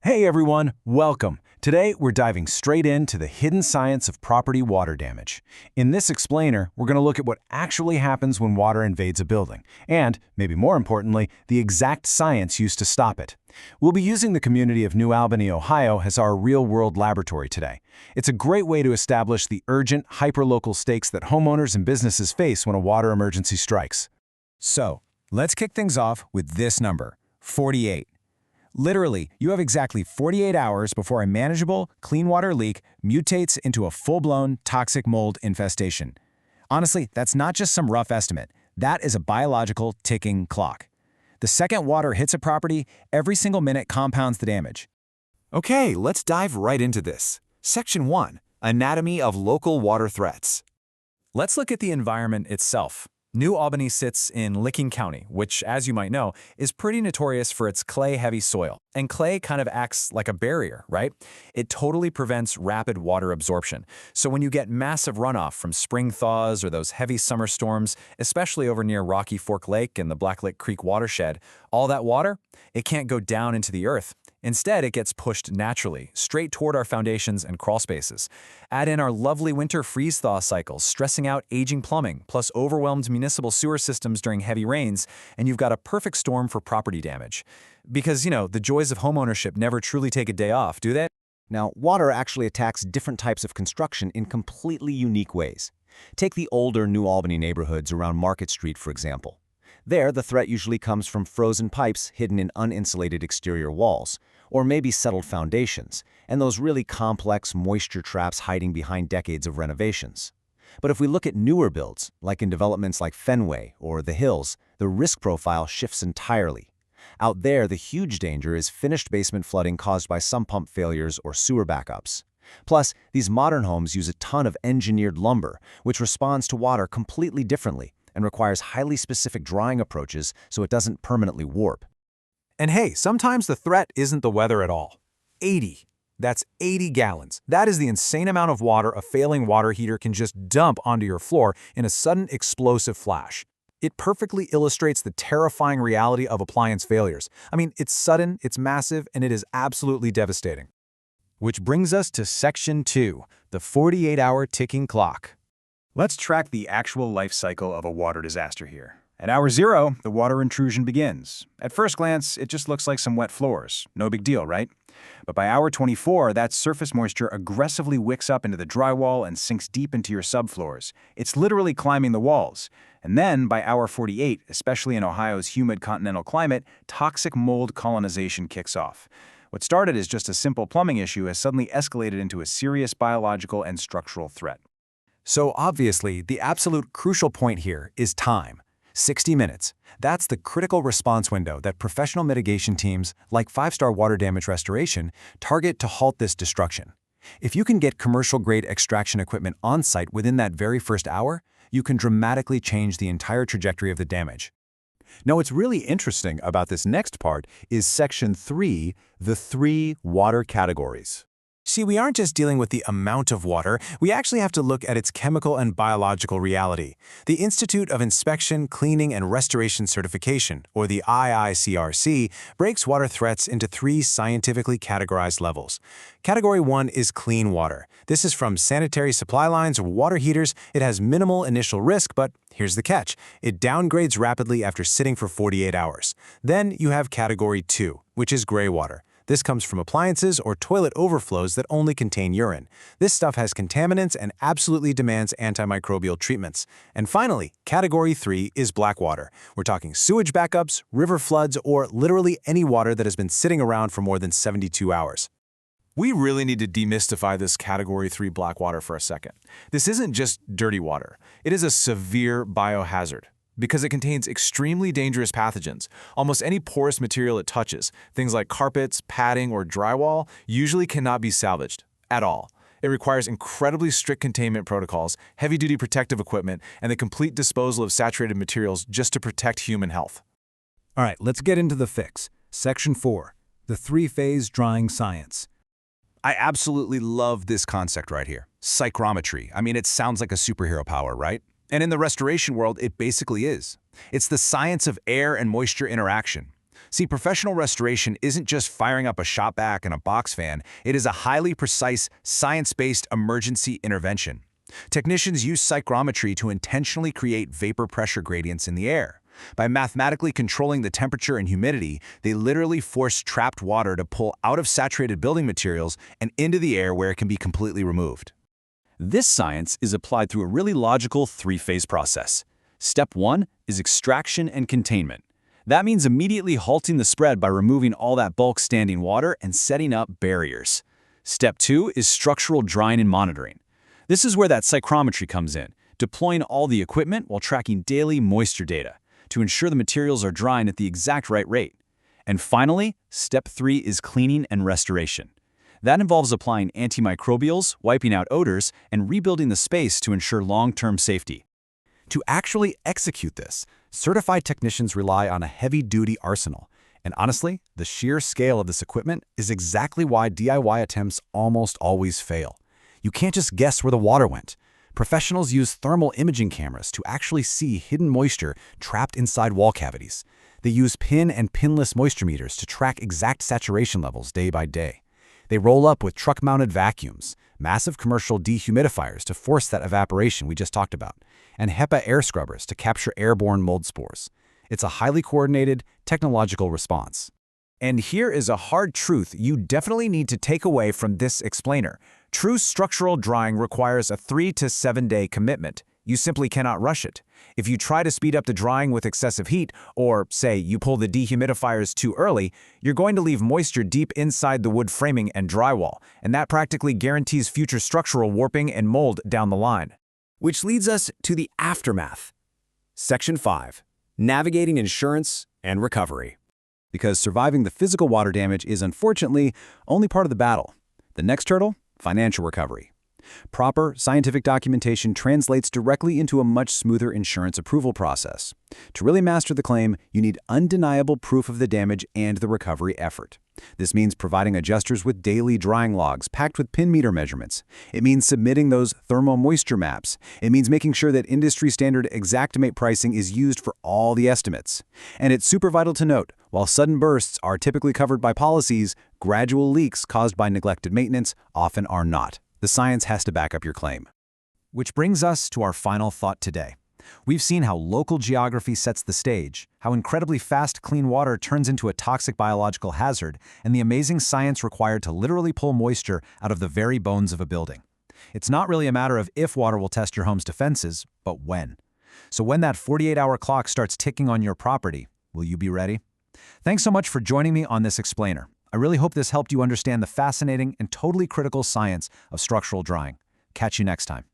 Hey everyone, welcome. Today we're diving straight into the hidden science of property water damage. In this explainer, we're going to look at what actually happens when water invades a building, and, maybe more importantly, the exact science used to stop it. We'll be using the community of New Albany, Ohio as our real-world laboratory today. It's a great way to establish the urgent, hyperlocal stakes that homeowners and businesses face when a water emergency strikes. So, let's kick things off with this number, 48. Literally, you have exactly 48 hours before a manageable, clean water leak mutates into a full-blown toxic mold infestation. Honestly, that's not just some rough estimate. That is a biological ticking clock. The second water hits a property, every single minute compounds the damage. Okay, let's dive right into this. Section 1. Anatomy of local water threats. Let's look at the environment itself. New Albany sits in Licking County, which, as you might know, is pretty notorious for its clay-heavy soil. And clay kind of acts like a barrier, right? It totally prevents rapid water absorption. So when you get massive runoff from spring thaws or those heavy summer storms, especially over near Rocky Fork Lake and the Blacklick Creek watershed, all that water, it can't go down into the earth. Instead, it gets pushed naturally, straight toward our foundations and crawl spaces. Add in our lovely winter freeze-thaw cycles, stressing out aging plumbing, plus overwhelmed municipal sewer systems during heavy rains, and you've got a perfect storm for property damage. Because, the joys of homeownership never truly take a day off, do they? Now, water actually attacks different types of construction in completely unique ways. Take the older New Albany neighborhoods around Market Street, for example. There, the threat usually comes from frozen pipes hidden in uninsulated exterior walls, or maybe settled foundations, and those really complex moisture traps hiding behind decades of renovations. But if we look at newer builds, like in developments like Fenway or the Hills, the risk profile shifts entirely. Out there, the huge danger is finished basement flooding caused by sump pump failures or sewer backups. Plus, these modern homes use a ton of engineered lumber, which responds to water completely differently and requires highly specific drying approaches so it doesn't permanently warp. And hey, sometimes the threat isn't the weather at all. 80. That's 80 gallons. That is the insane amount of water a failing water heater can just dump onto your floor in a sudden explosive flash. It perfectly illustrates the terrifying reality of appliance failures. I mean, it's sudden, it's massive, and it is absolutely devastating. Which brings us to Section 2, the 48-hour ticking clock. Let's track the actual life cycle of a water disaster here. At hour 0, the water intrusion begins. At first glance, it just looks like some wet floors. No big deal, right? But by hour 24, that surface moisture aggressively wicks up into the drywall and sinks deep into your subfloors. It's literally climbing the walls. And then, by hour 48, especially in Ohio's humid continental climate, toxic mold colonization kicks off. What started as just a simple plumbing issue has suddenly escalated into a serious biological and structural threat. So obviously, the absolute crucial point here is time. 60 minutes. That's the critical response window that professional mitigation teams, like 5-Star Water Damage Restoration, target to halt this destruction. If you can get commercial-grade extraction equipment on-site within that very first hour, you can dramatically change the entire trajectory of the damage. Now, what's really interesting about this next part is Section 3, the 3 water categories. See, we aren't just dealing with the amount of water, we actually have to look at its chemical and biological reality. The Institute of Inspection, Cleaning, and Restoration Certification, or the IICRC, breaks water threats into 3 scientifically categorized levels. Category 1 is clean water. This is from sanitary supply lines or water heaters. It has minimal initial risk, but here's the catch. It downgrades rapidly after sitting for 48 hours. Then you have Category 2, which is gray water. This comes from appliances or toilet overflows that only contain urine. This stuff has contaminants and absolutely demands antimicrobial treatments. And finally, Category 3 is black water. We're talking sewage backups, river floods, or literally any water that has been sitting around for more than 72 hours. We really need to demystify this Category 3 black water for a second. This isn't just dirty water. It is a severe biohazard, because it contains extremely dangerous pathogens. Almost any porous material it touches, things like carpets, padding, or drywall, usually cannot be salvaged at all. It requires incredibly strict containment protocols, heavy-duty protective equipment, and the complete disposal of saturated materials just to protect human health. All right, let's get into the fix. Section 4, the 3-phase drying science. I absolutely love this concept right here. Psychrometry. I mean, it sounds like a superhero power, right? And in the restoration world, it basically is. It's the science of air and moisture interaction. See, professional restoration isn't just firing up a shop vac and a box fan. It is a highly precise, science-based emergency intervention. Technicians use psychrometry to intentionally create vapor pressure gradients in the air. By mathematically controlling the temperature and humidity, they literally force trapped water to pull out of saturated building materials and into the air where it can be completely removed. This science is applied through a really logical three-phase process. Step 1 is extraction and containment. That means immediately halting the spread by removing all that bulk standing water and setting up barriers. Step 2 is structural drying and monitoring. This is where that psychrometry comes in, deploying all the equipment while tracking daily moisture data to ensure the materials are drying at the exact right rate. And finally, step 3 is cleaning and restoration. That involves applying antimicrobials, wiping out odors, and rebuilding the space to ensure long-term safety. To actually execute this, certified technicians rely on a heavy-duty arsenal. And honestly, the sheer scale of this equipment is exactly why DIY attempts almost always fail. You can't just guess where the water went. Professionals use thermal imaging cameras to actually see hidden moisture trapped inside wall cavities. They use pin and pinless moisture meters to track exact saturation levels day by day. They roll up with truck-mounted vacuums, massive commercial dehumidifiers to force that evaporation we just talked about, and HEPA air scrubbers to capture airborne mold spores. It's a highly coordinated, technological response. And here is a hard truth you definitely need to take away from this explainer. True structural drying requires a 3 to 7 day commitment. You simply cannot rush it. If you try to speed up the drying with excessive heat, or, say, you pull the dehumidifiers too early, you're going to leave moisture deep inside the wood framing and drywall, and that practically guarantees future structural warping and mold down the line. Which leads us to the aftermath. Section 5. Navigating insurance and recovery. Because surviving the physical water damage is unfortunately only part of the battle. The next hurdle? Financial recovery. Proper scientific documentation translates directly into a much smoother insurance approval process. To really master the claim, you need undeniable proof of the damage and the recovery effort. This means providing adjusters with daily drying logs packed with pin meter measurements. It means submitting those thermal moisture maps. It means making sure that industry-standard Xactimate pricing is used for all the estimates. And it's super vital to note, while sudden bursts are typically covered by policies, gradual leaks caused by neglected maintenance often are not. The science has to back up your claim. Which brings us to our final thought today. We've seen how local geography sets the stage, how incredibly fast clean water turns into a toxic biological hazard, and the amazing science required to literally pull moisture out of the very bones of a building. It's not really a matter of if water will test your home's defenses, but when. So when that 48-hour clock starts ticking on your property, will you be ready? Thanks so much for joining me on this explainer. I really hope this helped you understand the fascinating and totally critical science of structural drying. Catch you next time.